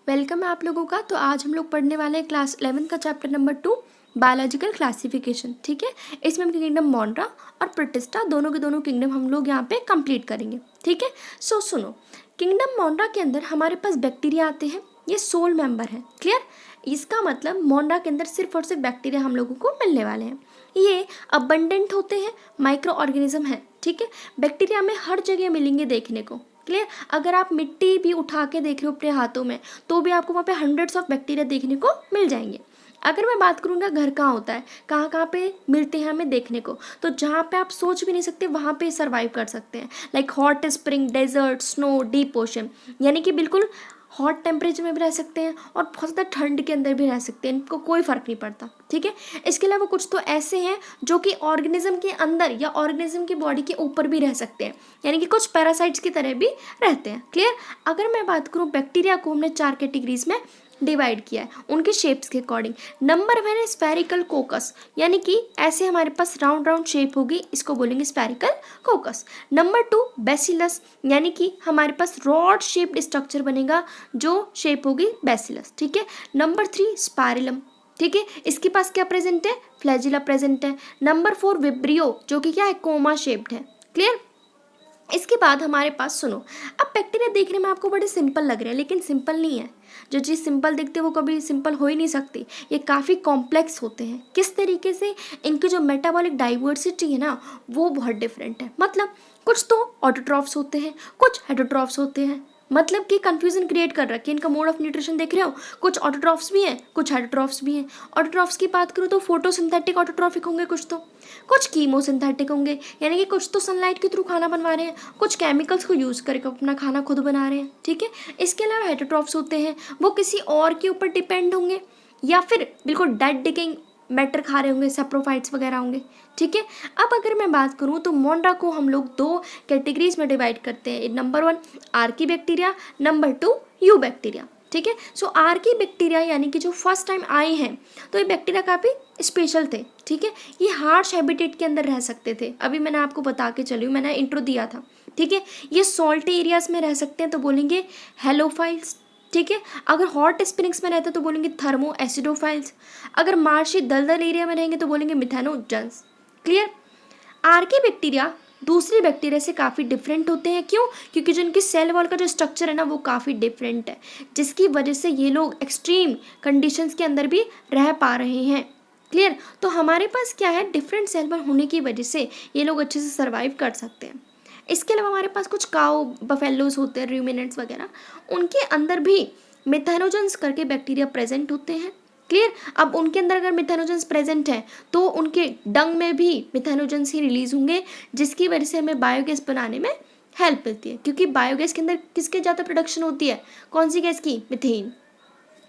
Welcome है आप लोगों का। तो आज हम लोग पढ़ने वाले हैं क्लास 11 का चैप्टर नंबर 2 बायोलॉजिकल क्लासिफिकेशन। ठीक है, इसमें हम किंगडम मोंड्रा और प्रोटिस्टा दोनों के दोनों किंगडम हम लोग यहाँ पे कंप्लीट करेंगे। ठीक है, सुनो, किंगडम मोंड्रा के अंदर हमारे पास बैक्टीरिया आते हैं, ये सोल मेंबर है। क्लियर, इसका मतलब मोंड्रा के अंदर सिर्फ और सिर्फ बैक्टीरिया हम लोगों को मिलने वाले हैं। ये अबंडेंट होते हैं, माइक्रो ऑर्गेनिज्म है। ठीक है, बैक्टीरिया में हर जगह मिलेंगे देखने को। क्लियर, अगर आप मिट्टी भी उठा के देख रहे हो अपने हाथों में तो भी आपको वहाँ पे हंड्रेड्स ऑफ बैक्टीरिया देखने को मिल जाएंगे। अगर मैं बात करूँगा घर कहाँ होता है, कहाँ कहाँ पे मिलते हैं हमें देखने को, तो जहाँ पे आप सोच भी नहीं सकते वहाँ पे सर्वाइव कर सकते हैं। Like hot spring, desert, snow, deep ocean, यानी कि बिल्कुल हॉट टेम्परेचर में भी रह सकते हैं और बहुत ज़्यादा ठंड के अंदर भी रह सकते हैं, इनको कोई फ़र्क नहीं पड़ता। ठीक है, इसके अलावा कुछ तो ऐसे हैं जो कि ऑर्गेनिज्म के अंदर या ऑर्गेनिज्म की बॉडी के ऊपर भी रह सकते हैं, यानी कि कुछ पैरासाइट्स की तरह भी रहते हैं। क्लियर, अगर मैं बात करूँ बैक्टीरिया को हमने 4 कैटेगरीज में डिवाइड किया है उनके शेप्स के अकॉर्डिंग। नंबर 1 है स्फेरिकल कोकस, यानी कि ऐसे हमारे पास राउंड राउंड शेप होगी, इसको बोलेंगे स्फेरिकल कोकस। नंबर 2 बेसिलस, यानी कि हमारे पास रॉड शेप्ड स्ट्रक्चर बनेगा जो शेप होगी बेसिलस। ठीक है, नंबर 3 स्पाइरलम। ठीक है, इसके पास क्या प्रेजेंट है, फ्लैजिला प्रेजेंट है। नंबर 4 विब्रियो, जो कि क्या है, कोमा शेप्ड है। क्लियर, इसके बाद हमारे पास सुनो, अब बैक्टीरिया देखने में आपको बड़े सिंपल लग रहे हैं, लेकिन सिंपल नहीं है। जो चीज़ सिंपल दिखती है वो कभी सिंपल हो ही नहीं सकती, ये काफ़ी कॉम्प्लेक्स होते हैं। किस तरीके से, इनकी जो मेटाबॉलिक डाइवर्सिटी है ना वो बहुत डिफरेंट है। मतलब कुछ तो ऑटोट्रॉफ्स होते हैं, कुछ हेटरोट्रॉफ्स होते हैं, मतलब कि कंफ्यूजन क्रिएट कर रखी है। इनका मोड ऑफ न्यूट्रिशन देख रहे हो, कुछ ऑटोट्रॉफ्स भी हैं, कुछ हेटरोट्रॉफ्स भी हैं। ऑटोट्रॉफ्स की बात करूँ तो फोटोसिंथेटिक ऑटोट्रॉफिक होंगे, कुछ कीमोसिंथेटिक होंगे, यानी कि कुछ तो सनलाइट के थ्रू खाना बनवा रहे हैं, कुछ केमिकल्स को यूज़ करके अपना खाना खुद बना रहे हैं। ठीक है, इसके अलावा हेटरोट्रॉफ्स होते हैं, वो किसी और के ऊपर डिपेंड होंगे या फिर बिल्कुल डेड डिकेइंग मैटर खा रहे होंगे, सेप्रोफाइट्स वगैरह होंगे। ठीक है, अब अगर मैं बात करूँ तो मोंड्रा को हम लोग 2 कैटेगरीज में डिवाइड करते हैं। Number 1 Archie bacteria, number 2 you bacteria. ठीक है, सो आर्की बैक्टीरिया यानी कि जो फर्स्ट टाइम आए हैं तो ये बैक्टीरिया काफ़ी स्पेशल थे। ठीक है, ये हार्श हैबिटेट के अंदर रह सकते थे, अभी मैंने आपको बता के चली हूँ, मैंने इंट्रो दिया था। ठीक है, ये सॉल्टी एरियाज में रह सकते हैं तो बोलेंगे हेलोफाइल्स। ठीक है, अगर हॉट स्प्रिंग्स में रहते तो बोलेंगे थर्मो एसिडोफाइल्स, अगर मार्शी दलदल एरिया में रहेंगे तो बोलेंगे मिथेनोजन्स। क्लियर, आर्की बैक्टीरिया दूसरी बैक्टीरिया से काफ़ी डिफरेंट होते हैं। क्यों? क्योंकि जो इनकी सेल वॉल का जो स्ट्रक्चर है ना वो काफ़ी डिफरेंट है, जिसकी वजह से ये लोग एक्सट्रीम कंडीशंस के अंदर भी रह पा रहे हैं। क्लियर, तो हमारे पास क्या है, डिफरेंट सेल वॉल होने की वजह से ये लोग अच्छे से सर्वाइव कर सकते हैं। इसके अलावा हमारे पास कुछ काउ बफेलोज होते हैं, रूमिनेंट्स वगैरह, उनके अंदर भी मिथेनोजेंस करके बैक्टीरिया प्रेजेंट होते हैं। क्लियर, अब उनके अंदर अगर मिथेनोजेंस प्रेजेंट है तो उनके डंग में भी मिथेनोजेंस ही रिलीज होंगे, जिसकी वजह से हमें बायोगैस बनाने में हेल्प मिलती है। क्योंकि बायोगैस के अंदर किसके ज़्यादा प्रोडक्शन होती है, कौन सी गैस की, मीथेन।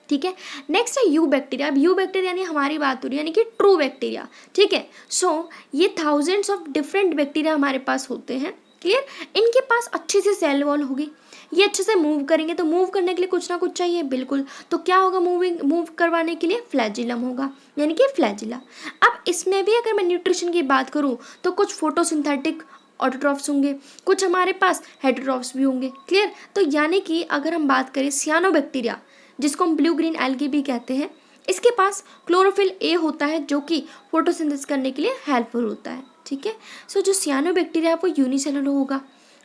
ठीक है, नेक्स्ट है यू बैक्टीरिया। अब यू बैक्टीरिया यानी हमारी बात हो रही है, यानी कि ट्रू बैक्टीरिया। ठीक है, सो ये थाउजेंड्स ऑफ डिफरेंट बैक्टीरिया हमारे पास होते हैं। क्लियर, इनके पास अच्छी सी सेल वॉल होगी, ये अच्छे से मूव करेंगे, तो मूव करने के लिए कुछ ना कुछ चाहिए, बिल्कुल। तो क्या होगा, मूव करवाने के लिए फ्लैजिलम होगा, यानी कि फ्लैजिला। अब इसमें भी अगर मैं न्यूट्रिशन की बात करूँ तो कुछ फोटोसिंथेटिक ऑटोट्रॉफ्स होंगे, कुछ हमारे पास हेटरोट्रॉफ्स भी होंगे। क्लियर, तो यानी कि अगर हम बात करें सियानोबैक्टीरिया, जिसको हम ब्लू ग्रीन एल्गी भी कहते हैं, इसके पास क्लोरोफिल ए होता है जो कि फोटोसिंथेसिस करने के लिए हेल्पफुल होता है। ठीक है, सो जो सियानोबैक्टीरिया है वो यूनिसेलुलर होगा,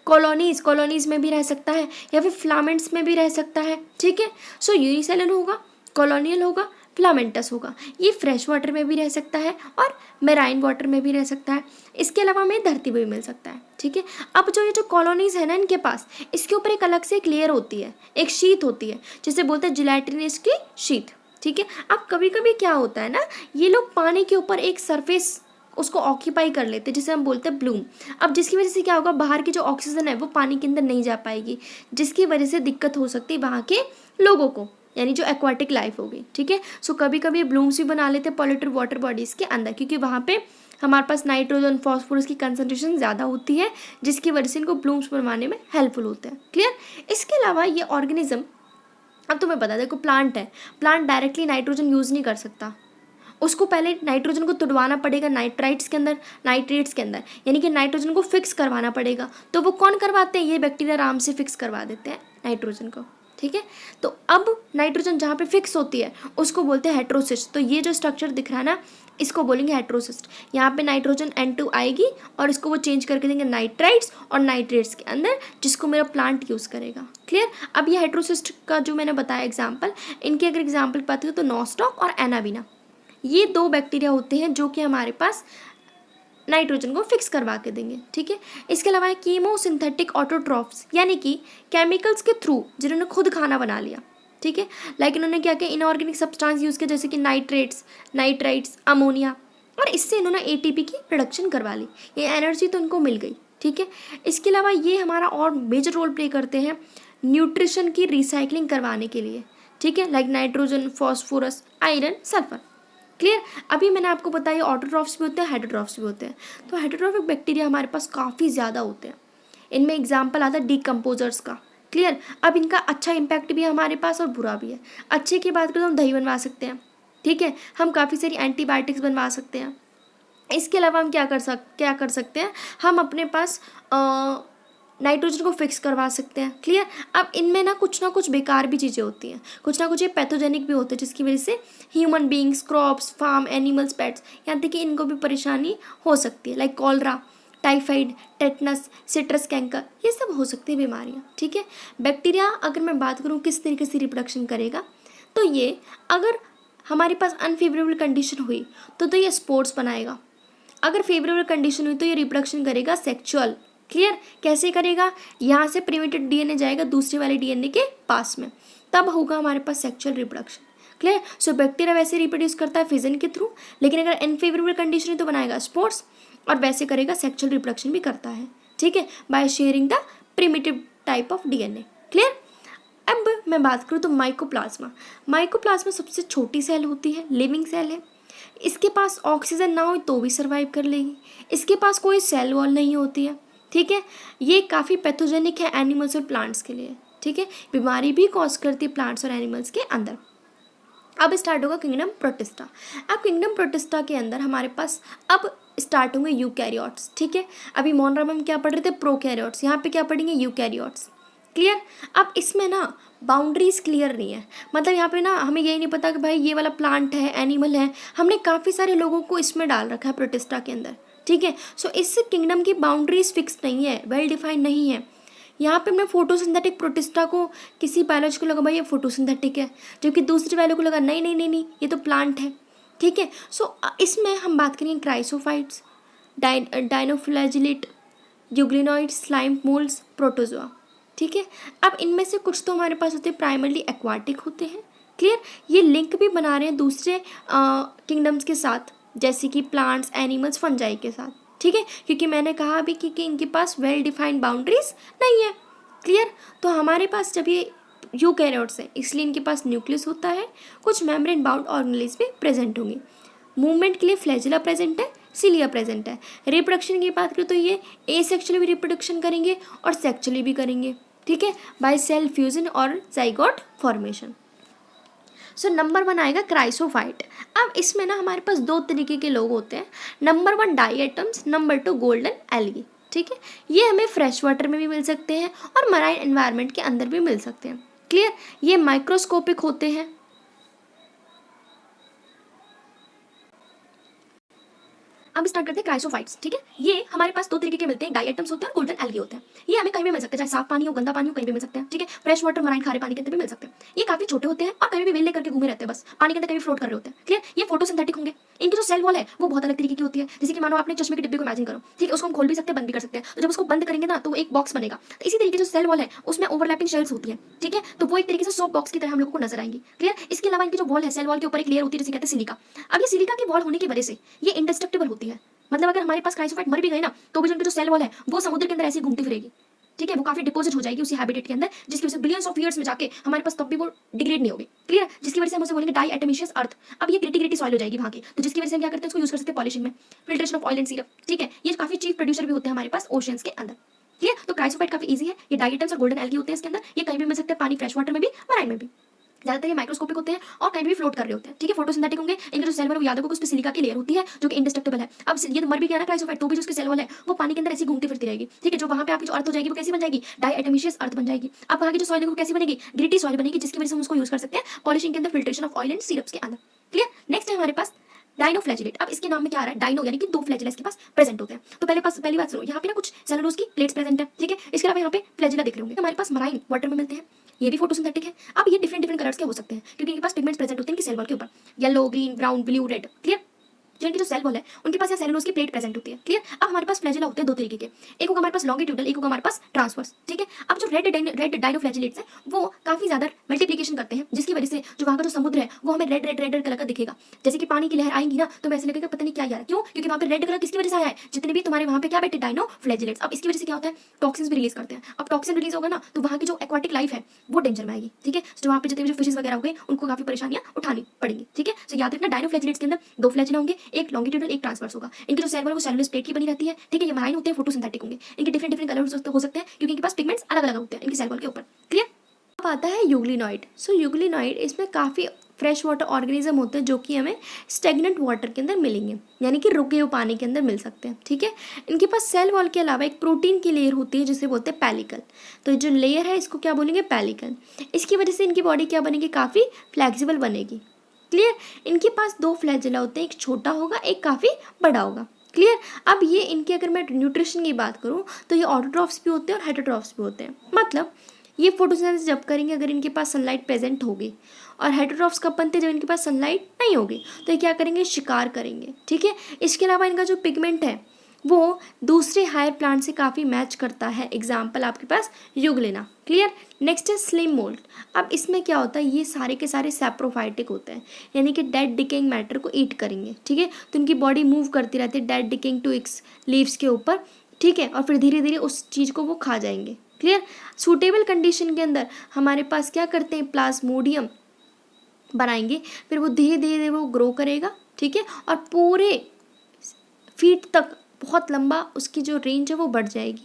कॉलोनीज में भी रह सकता है या फिर फिलामेंट्स में भी रह सकता है। ठीक है, सो यूनिसेलुलर होगा, कॉलोनियल होगा, फिलामेंटस होगा। ये फ्रेश वाटर में भी रह सकता है और मेराइन वाटर में भी रह सकता है। इसके अलावा हमें धरती पर भी मिल सकता है। ठीक है, अब जो ये जो कॉलोनीज है ना इनके पास, इसके ऊपर एक अलग से एक लेयर होती है, एक शीट होती है, जिसे बोलते हैं जिलेटिनस की शीट। ठीक है, अब कभी कभी क्या होता है ना, ये लोग पानी के ऊपर एक सरफेस उसको ऑक्यूपाई कर लेते हैं, जिसे हम बोलते हैं ब्लूम। अब जिसकी वजह से क्या होगा, बाहर की जो ऑक्सीजन है वो पानी के अंदर नहीं जा पाएगी, जिसकी वजह से दिक्कत हो सकती है वहाँ के लोगों को, यानी जो एक्वाटिक लाइफ होगी। ठीक है, सो कभी कभी ब्लूम्स भी बना लेते हैं पॉल्यूटेड वाटर बॉडीज़ के अंदर, क्योंकि वहाँ पे हमारे पास नाइट्रोजन फॉस्फोरस की कंसनट्रेशन ज़्यादा होती है, जिसकी वजह से इनको ब्लूम्स बनवाने में हेल्पफुल होते हैं। क्लियर, इसके अलावा ये ऑर्गेनिज्म, अब तुम्हें पता है, देखो प्लांट है, प्लांट डायरेक्टली नाइट्रोजन यूज़ नहीं कर सकता, उसको पहले नाइट्रोजन को तुड़वाना पड़ेगा नाइट्राइट्स के अंदर, नाइट्रेट्स के अंदर, यानी कि नाइट्रोजन को फिक्स करवाना पड़ेगा। तो वो कौन करवाते हैं, ये बैक्टीरिया आराम से फिक्स करवा देते हैं नाइट्रोजन को। ठीक है। तो अब नाइट्रोजन जहाँ पे फिक्स होती है उसको बोलते हैं हेट्रोसिस्ट। तो ये जो स्ट्रक्चर दिख रहा है ना, इसको बोलेंगे हेट्रोसिस्ट। यहाँ पे नाइट्रोजन N2 आएगी और इसको वो चेंज करके देंगे नाइट्राइट्स और नाइट्रेट्स के अंदर, जिसको मेरा प्लांट यूज़ करेगा। क्लियर। अब ये हेट्रोसिस्ट का जो मैंने बताया एग्जाम्पल, इनके अगर एग्जाम्पल पाती हो तो नॉस्टॉक और एनाबिना, ये 2 बैक्टीरिया होते हैं जो कि हमारे पास नाइट्रोजन को फिक्स करवा के देंगे। ठीक है। इसके अलावा कीमोसिंथेटिक ऑटोट्रॉफ्स, यानी कि केमिकल्स के थ्रू जिन्होंने खुद खाना बना लिया। ठीक है। लाइक इन्होंने क्या किया, इनऑर्गेनिक सब्सटेंस यूज़ किया, जैसे कि नाइट्रेट्स, नाइट्राइट्स, अमोनिया, और इससे इन्होंने ATP की प्रोडक्शन करवा ली। ये एनर्जी तो इनको मिल गई। ठीक है। इसके अलावा ये हमारा और मेजर रोल प्ले करते हैं न्यूट्रिशन की रिसाइकलिंग करवाने के लिए। ठीक है। Like nitrogen, phosphorus, iron, sulphur. Clear. अभी मैंने आपको बताया ऑटोट्रॉफ्स भी होते हैं, हेटरोट्रॉफ्स भी होते हैं। तो हेटरोट्रॉफिक बैक्टीरिया हमारे पास काफ़ी ज़्यादा होते हैं। इनमें एग्जाम्पल आता है डीकम्पोजर्स का। क्लियर। अब इनका अच्छा इम्पैक्ट भी है हमारे पास और बुरा भी है। अच्छे की बात करें तो हम दही बनवा सकते हैं। ठीक है। हम काफ़ी सारी एंटीबायोटिक्स बनवा सकते हैं। इसके अलावा हम क्या कर सकते हैं, हम अपने पास नाइट्रोजन को फिक्स करवा सकते हैं। क्लियर। अब इनमें ना कुछ बेकार भी चीज़ें होती हैं, कुछ ना कुछ ये पैथोजेनिक भी होते हैं, जिसकी वजह से human beings, crops, farm animals, pets, यहाँ तक कि इनको भी परेशानी हो सकती है। Like cholera, typhoid, tetanus, citrus canker, ये सब हो सकती है बीमारियाँ। ठीक है। बैक्टीरिया अगर मैं बात करूँ किस तरीके से रिप्रोडक्शन करेगा, तो ये अगर हमारे पास अनफेवरेबल कंडीशन हुई तो ये स्पोर्ट्स बनाएगा। अगर फेवरेबल कंडीशन हुई तो ये रिप्रोडक्शन करेगा सेक्चुअल। क्लियर। कैसे करेगा, यहाँ से प्रिमिटिव DNA जाएगा दूसरे वाले DNA के पास में, तब होगा हमारे पास sexual reproduction. Clear. So bacteria वैसे रिप्रोड्यूस करता है फिजन के थ्रू, लेकिन अगर अनफेवरेबल कंडीशन है तो बनाएगा स्पोर्ट्स, और वैसे करेगा सेक्चुअल रिप्रोडक्शन भी करता है। ठीक है। By sharing the primitive type of DNA। Clear. अब मैं बात करूँ तो माइकोप्लाज्मा सबसे छोटी सेल होती है, लिविंग सेल है। इसके पास ऑक्सीजन ना हो तो भी सर्वाइव कर लेगी। इसके पास कोई सेल वॉल नहीं होती है। ठीक है। ये काफ़ी पैथोजेनिक है एनिमल्स और प्लांट्स के लिए। ठीक है। बीमारी भी कॉज करती है प्लांट्स और एनिमल्स के अंदर। अब स्टार्ट होगा किंगडम प्रोटिस्टा। अब किंगडम प्रोटिस्टा के अंदर हमारे पास अब स्टार्ट होंगे यूकैरियोट्स। ठीक है। अभी मोनरा में हम क्या पढ़ रहे थे, प्रोकैरियोट्स, यहाँ पे क्या पढ़ेंगे, यूकैरियोट्स। क्लियर। अब इसमें ना बाउंड्रीज क्लियर नहीं है, मतलब यहाँ पे ना हमें यही नहीं पता कि भाई ये वाला प्लांट है, एनिमल है। हमने काफ़ी सारे लोगों को इसमें डाल रखा है प्रोटिस्टा के अंदर। ठीक है। सो इस किंगडम की बाउंड्रीज फिक्स नहीं है, वेल डिफाइंड नहीं है। यहाँ पे हमने फोटोसिंथेटिक प्रोटिस्टा को किसी बायोलॉजी को लगा भाई ये फोटोसिंथेटिक है, जबकि दूसरी वाले को लगा नहीं नहीं नहीं नहीं ये तो प्लांट है। ठीक है। सो इसमें हम बात करेंगे chrysophytes, dinoflagellate, euglenoid, slime moulds, protozoa. ठीक है। अब इनमें से कुछ तो हमारे पास होते हैं प्राइमरली एक्वाटिक होते हैं। क्लियर। ये लिंक भी बना रहे हैं दूसरे किंगडम्स के साथ, जैसे कि प्लांट्स, एनिमल्स, फंजाई के साथ। ठीक है। क्योंकि मैंने कहा अभी कि इनके पास वेल डिफाइंड बाउंड्रीज नहीं है। क्लियर। तो हमारे पास जब ये यूकैरियोट्स है इसलिए इनके पास न्यूक्लियस होता है, कुछ मेम्ब्रेन बाउंड ऑर्गेनेल्स भी प्रेजेंट होंगे। मूवमेंट के लिए फ्लैजिला प्रेजेंट है, सिलिया प्रेजेंट है। रिप्रोडक्शन की बात करें तो ये एसेक्सुअली भी रिप्रोडक्शन करेंगे और सेक्चुअली भी करेंगे। ठीक है। बाय सेल फ्यूजन और जाइगोट फॉर्मेशन। सो नंबर 1 आएगा क्राइसोफाइट। अब इसमें ना हमारे पास 2 तरीके के लोग होते हैं। Number 1 diatoms, number 2 golden algae. ठीक है। ये हमें फ्रेश वाटर में भी मिल सकते हैं और मराइन एनवायरनमेंट के अंदर भी मिल सकते हैं। क्लियर। ये माइक्रोस्कोपिक होते हैं। अब स्टार्ट करते हैं क्राइसोफाइट्स। ठीक है। ये हमारे पास 2 तरीके के मिलते हैं, डाइएटम्स होते हैं और गोल्डन एल्गी होते हैं। ये हमें कहीं भी मिल सकते हैं, चाहे साफ पानी हो, गंदा पानी हो, कहीं भी मिल सकते हैं। ठीक है। फ्रेश वाटर, मराइन, खारे पानी के अंदर भी मिल सकते हैं। ये काफी छोटे होते हैं और कहीं भी वेल लेकर के घूमे रहते हैं, बस पानी के अंदर कहीं फ्लोट कर रहे होते हैं। क्लियर। ये फोटोसिंथेटिक होंगे। इनकी जो सेल वॉल है वो बहुत अलग तरीके की होती है। जैसे कि मानो आपने चश्मे के डिब्बे को इमेजिन करो। ठीक है। उसको हम खोल भी सकते हैं, बंद भी कर सकते हैं। तो जब उसको बंद करेंगे ना तो वो एक बॉक्स बनेगा। तो इसी तरीके जो सेल वॉल है उसमें ओवरलैपिंग शेल्स होती है। ठीक है। तो वो एक तरीके से सोप बॉक्स की तरह हम लोगों को नजर आएंगी। क्लियर। इसके अलावा इनकी जो वॉल है, सेल वॉल के ऊपर एक लेयर होती है जिसे कहते हैं सिलिका। अब ये सिलिका की वॉल होने की वजह से ये इंडेस्ट्रक्टिबल होती है। मतलब अगर हमारे पास क्राइसोफाइट मर भी गए ना तो भी जो उनकी जो सेल वॉल है वो समुद्र के अंदर ऐसे घूमती फिरेगी। ठीक है। वो काफी डिपोजिट हो जाएगी उसी हैबिटेट के अंदर, जिसकी वजह से बिलियंस ऑफ ईयर्स में जाके हमारे पास तब भी वो डिग्रेड नहीं होगी। क्लियर। जिसकी वजह से हम उसे बोलेंगे डाई एटमिशियस अर्थ। अब ये ग्रिटी सॉइल हो जाएगी वहां की, तो जिसकी वजह से हम क्या करते हैं, उसको यूज कर सकते हैं पॉलिशिंग में, filtration of oil and syrup. ठीक है। ये काफी चीफ प्रोड्यूसर भी होते हैं हमारे पास ओशियंस के अंदर। ठीक है। तो क्राइसोफाइट काफी ईजी है। ये डाइएटम्स और गोल्डन एल्गी होते हैं इसके अंदर। ये कहीं भी मिल सकते हैं, पानी, फ्रेश वाटर में भी, मराइन में भी। ज़्यादातर ये माइक्रोस्कोपिक होते हैं और कहीं भी फ्लोट कर रहे होते हैं, ठीक है। फोटोसिंथेटिक होंगे, इनके जो सेल वॉल वो याद होगा उस पे सिलिका की लेयर होती है जो कि इंडिस्ट्रक्टिबल है। अब ये तो मर भी गया ना क्राइसोफाइट, तो भी जो उसकी सेल वॉल है वो पानी के अंदर ऐसी घूमती फिरती रहेगी, ठीक है। जो वहाँ पे आपकी जो अर्थ हो जाएगी वो कैसी बन जाएगी, डाइएटोमिशियस अर्थ बन जाएगी। अब वहाँ की जो सॉइल है वो कैसी बनेगी, ग्रिटी सॉइल बनेगी, जिसकी वजह से हम उसको यूज कर सकते हैं पॉलिशिंग के अंदर, filtration of oil and syrups के अंदर। क्लियर। नेक्स्ट है हमारे पास डाइनोफ्लैजिलेट। अब इसके नाम में क्या आ रहा है, डाइनो यानी कि 2 फ्लैजिला इसके पास प्रेजेंट होते हैं। तो पहली बात सुनो, यहाँ पे ना कुछ सेलुलोज की प्लेट्स प्रेजेंट है, ठीक है। इसके अलावा यहाँ पे फ्लैजिला दिख रहे होंगे। हमारे पास मराइन वाटर में मिलते हैं, ये भी फोटोसिंथेटिक है। अब ये डिफरेंट कलर्स के हो सकते हैं क्योंकि इनके पास पिगमेंट्स प्रेजेंट होते हैं इनकी सेल वॉल के ऊपर, yellow, green, brown, blue, red. Clear. जो इनकी जो सेल वॉल है उनके पास सेलुलोज की प्लेट प्रेजेंट होती है। क्लियर। अब हमारे पास फ्लैजिला होते हैं 2 तरीके के, एक होगा हमारे पास लॉन्गिट्यूडल, एक होगा हमारे पास ट्रांसवर्स, ठीक है। अब जो रेड डाइनोफ्लैजिलेट्स हैं वो काफी ज्यादा मल्टीप्लिकेशन करते हैं, जिसकी वजह से जो वहाँ का जो समुद्र है वो हमें रेड कलर का दिखेगा। जैसे कि पानी की लहर आएंगी ना तो वैसे लगेगा पता नहीं क्या यार, क्यों, क्योंकि वहाँ पे रेड कलर किसकी वजह से आया है, जितने भी तुम्हारे वहाँ पे क्या बैठे डाइनोफ्लैजिलेट्स। अब इसकी वजह से क्या होता है, टॉक्सिन्स भी रिलीज करते हैं। अब टॉक्सिन रिलीज होगा ना तो वहाँ की जो एक्वाटिक लाइफ है वो डेंजर में आएगी, ठीक है। जो वहाँ पे जितने भी जो फिशेस वगैरह हो गए उनको काफी परेशानियां उठानी पड़ेंगी, ठीक है। तो याद रखना डाइनोफ्लैजिलेट्स के अंदर 2 फ्लैजिला होंगे, एक लॉन्गिट्यूडल एक ट्रांसवर्स होगा। इनकी जो सेल वॉल है वो सेलुलोज प्लेट की बनी रहती है, ठीक है। ये मराइन होते हैं, फोटोसिंथेटिक होंगे, इनके डिफरेंट कलर्स हो सकते हैं क्योंकि इनके पास पिगमेंट्स अलग अलग होते हैं इनकी सेल वॉल के ऊपर। क्लियर। अब आता है यूग्लिनॉइड। सो यूग्लिनॉइड इसमें काफ़ी फ्रेश वाटर ऑर्गेनिज्म होते हैं जो कि हमें स्टेगनेंट वाटर के अंदर मिलेंगे, यानी कि रुके हुए पानी के अंदर मिल सकते हैं, ठीक है। इनके पास सेल वॉल के अलावा एक प्रोटीन की लेयर होती है जिसे बोलते हैं पैलिकल। तो ये जो लेयर है इसको क्या बोलेंगे, पैलिकल। इसकी वजह से इनकी बॉडी क्या बनेगी, काफ़ी फ्लैक्सिबल बनेगी। क्लियर। इनके पास 2 फ्लैजिला होते हैं, एक छोटा होगा एक काफ़ी बड़ा होगा। क्लियर। अब ये इनके अगर मैं न्यूट्रिशन की बात करूँ तो ये ऑटोट्रॉफ्स भी होते हैं और हेटरोट्रॉफ्स भी होते हैं। मतलब ये फोटोसिंथेसिस जब करेंगे अगर इनके पास सनलाइट प्रेजेंट होगी, और हेटरोट्रॉफ्स कब बनते हैं, जब इनके पास सनलाइट नहीं होगी। तो ये क्या करेंगे, शिकार करेंगे, ठीक है। इसके अलावा इनका जो पिगमेंट है वो दूसरे हायर प्लांट से काफ़ी मैच करता है। एग्जाम्पल आपके पास यूग्लिना। क्लियर। नेक्स्ट है स्लिम मोल्ड। अब इसमें क्या होता है, ये सारे के सारे सैप्रोफाइटिक होते हैं, यानी कि डेड डिकेइंग मैटर को ईट करेंगे, ठीक है। तो इनकी बॉडी मूव करती रहती है डेड डिकेइंग ट्विग्स लीव्स के ऊपर, ठीक है, और फिर धीरे धीरे उस चीज़ को वो खा जाएंगे। क्लियर। सूटेबल कंडीशन के अंदर हमारे पास क्या करते हैं, प्लाज्मोडियम बनाएंगे, फिर वो धीरे धीरे वो ग्रो करेगा, ठीक है, और पूरे फीट तक बहुत लंबा उसकी जो रेंज है वो बढ़ जाएगी।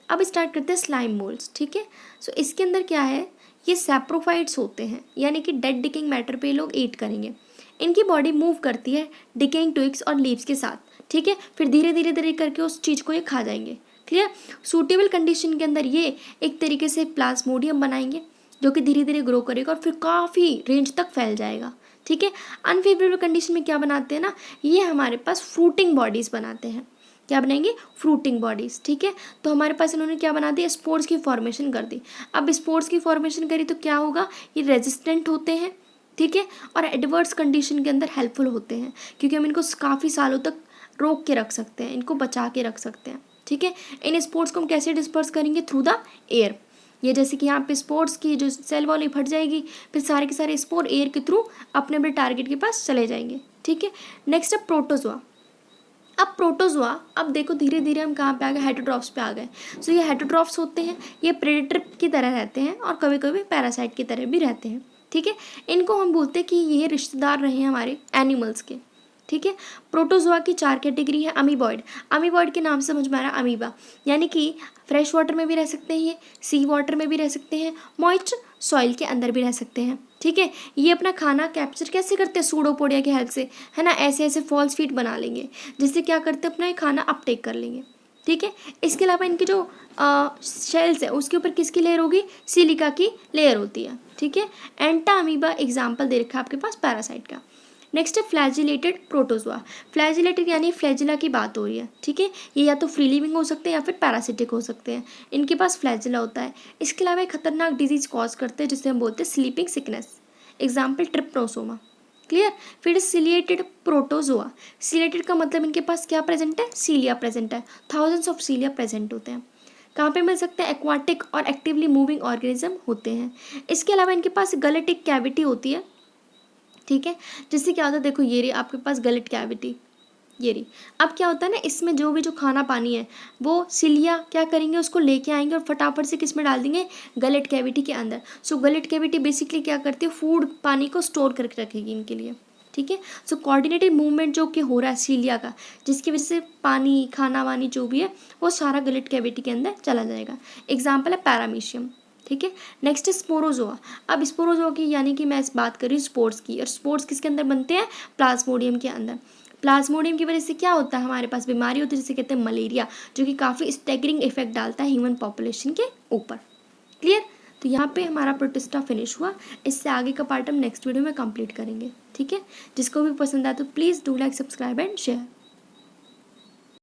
अब स्टार्ट करते हैं स्लाइम मोल्ड्स, ठीक है। सो इसके अंदर क्या है, ये सैप्रोफाइट्स होते हैं, यानी कि डेड डिकेइंग मैटर पे लोग ईट करेंगे। इनकी बॉडी मूव करती है डिकेइंग ट्विग्स और लीव्स के साथ, ठीक है, फिर धीरे धीरे करके उस चीज़ को ये खा जाएंगे। क्लियर। सूटेबल कंडीशन के अंदर ये एक तरीके से प्लाज्मोडियम बनाएंगे जो कि धीरे धीरे ग्रो करेगा और फिर काफ़ी रेंज तक फैल जाएगा, ठीक है। अनफेवरेबल कंडीशन में क्या बनाते हैं ना, ये हमारे पास फ्रूटिंग बॉडीज़ बनाते हैं। क्या बनाएंगे, फ्रूटिंग बॉडीज़, ठीक है। तो हमारे पास इन्होंने क्या बना दिया, स्पोर्स की फॉर्मेशन कर दी। अब स्पोर्स की फॉर्मेशन करी तो क्या होगा, ये रेजिस्टेंट होते हैं, ठीक है, और एडवर्स कंडीशन के अंदर हेल्पफुल होते हैं क्योंकि हम इनको काफ़ी सालों तक रोक के रख सकते हैं, इनको बचा के रख सकते हैं, ठीक है। इन स्पोर्स को हम कैसे डिस्पर्स करेंगे, थ्रू द एयर। ये जैसे कि यहाँ पे स्पोर्स की जो सेल वॉल फट जाएगी, फिर सारे के सारे स्पोर एयर के थ्रू अपने अपने टारगेट के पास चले जाएंगे, ठीक है। नेक्स्ट है प्रोटोजोआ। अब प्रोटोजोआ, अब देखो धीरे धीरे हम कहाँ पे आ गए, हेटरोट्रॉफ्स पे आ गए। सो ये हेटरोट्रॉफ्स होते हैं, ये प्रेडेटर की तरह रहते हैं और कभी कभी पैरासाइट की तरह भी रहते हैं, ठीक है। इनको हम बोलते हैं कि ये रिश्तेदार रहे हैं हमारे एनिमल्स के, ठीक है। प्रोटोजोआ की 4 कैटेगरी है। अमीबॉइड, अमीबॉइड के नाम से समझ में आ रहा है अमीबा, यानी कि फ्रेश वाटर में भी रह सकते हैं, ये सी वाटर में भी रह सकते हैं, मॉइस्ट सॉइल के अंदर भी रह सकते हैं, ठीक है। ये अपना खाना कैप्चर कैसे करते हैं, सूडोपोडिया की हेल्प से, है ना, ऐसे ऐसे फॉल्स फीट बना लेंगे जिससे क्या करते हैं, अपना ये खाना अपटेक कर लेंगे, ठीक है। इसके अलावा इनकी जो शेल्स है उसके ऊपर किसकी लेयर होगी, सिलिका की लेयर होती है, ठीक है। एंटा अमीबा एग्जाम्पल दे रखा है आपके पास पैरासाइट का। नेक्स्ट है फ्लैजिलेटेड प्रोटोजोआ। फ्लैजिलेटेड यानी फ्लैजिला की बात हो रही है, ठीक है। ये या तो फ्री लिविंग हो सकते हैं या फिर पैरासिटिक हो सकते हैं, इनके पास फ्लैजिला होता है। इसके अलावा एक खतरनाक डिजीज कॉज करते हैं जिसे हम बोलते हैं sleeping sickness, example trypanosoma. Clear. फिर सिलिएटेड प्रोटोजोआ। सिलिएटेड का मतलब इनके पास क्या प्रेजेंट है, सीलिया प्रेजेंट है, थाउजेंड्स ऑफ सीलिया प्रेजेंट होते हैं। कहाँ पे मिल सकते हैं, एक्वाटिक और एक्टिवली मूविंग ऑर्गेनिज्म होते हैं। इसके अलावा इनके पास गलेटिक कैविटी होती है, ठीक है, जिससे क्या होता है, देखो ये रही आपके पास गलेट कैविटी, ये रही। अब क्या होता है ना, इसमें जो भी जो खाना पानी है वो सिलिया क्या करेंगे, उसको लेके आएंगे और फटाफट से किस में डाल देंगे, गलेट कैविटी के अंदर। सो गलेट कैविटी बेसिकली क्या करती है, फूड पानी को स्टोर करके रखेगी इनके लिए, ठीक है। सो कोऑर्डिनेटेड मूवमेंट जो कि हो रहा है सीलिया का, जिसकी वजह से पानी खाना वानी जो भी है वो सारा गलेट कैविटी के अंदर चला जाएगा। एग्जाम्पल है पैरामीशियम। ठीक है। Next Sporozoa. अब स्पोरोजोआ की यानी कि मैं बात कर रही हूँ स्पोर्स की, और स्पोर्स किसके अंदर बनते हैं? प्लाज्मोडियम के अंदर। प्लाज्मोडियम की वजह से क्या होता है, हमारे पास बीमारी होती है जिसे कहते हैं मलेरिया, जो कि काफ़ी स्टैगरिंग इफेक्ट डालता है ह्यूमन पॉपुलेशन के ऊपर। क्लियर? तो यहाँ पे हमारा प्रोटिस्टा फिनिश हुआ। इससे आगे का पार्ट हम नेक्स्ट वीडियो में कंप्लीट करेंगे। ठीक है, जिसको भी पसंद आए तो please do like, subscribe and share.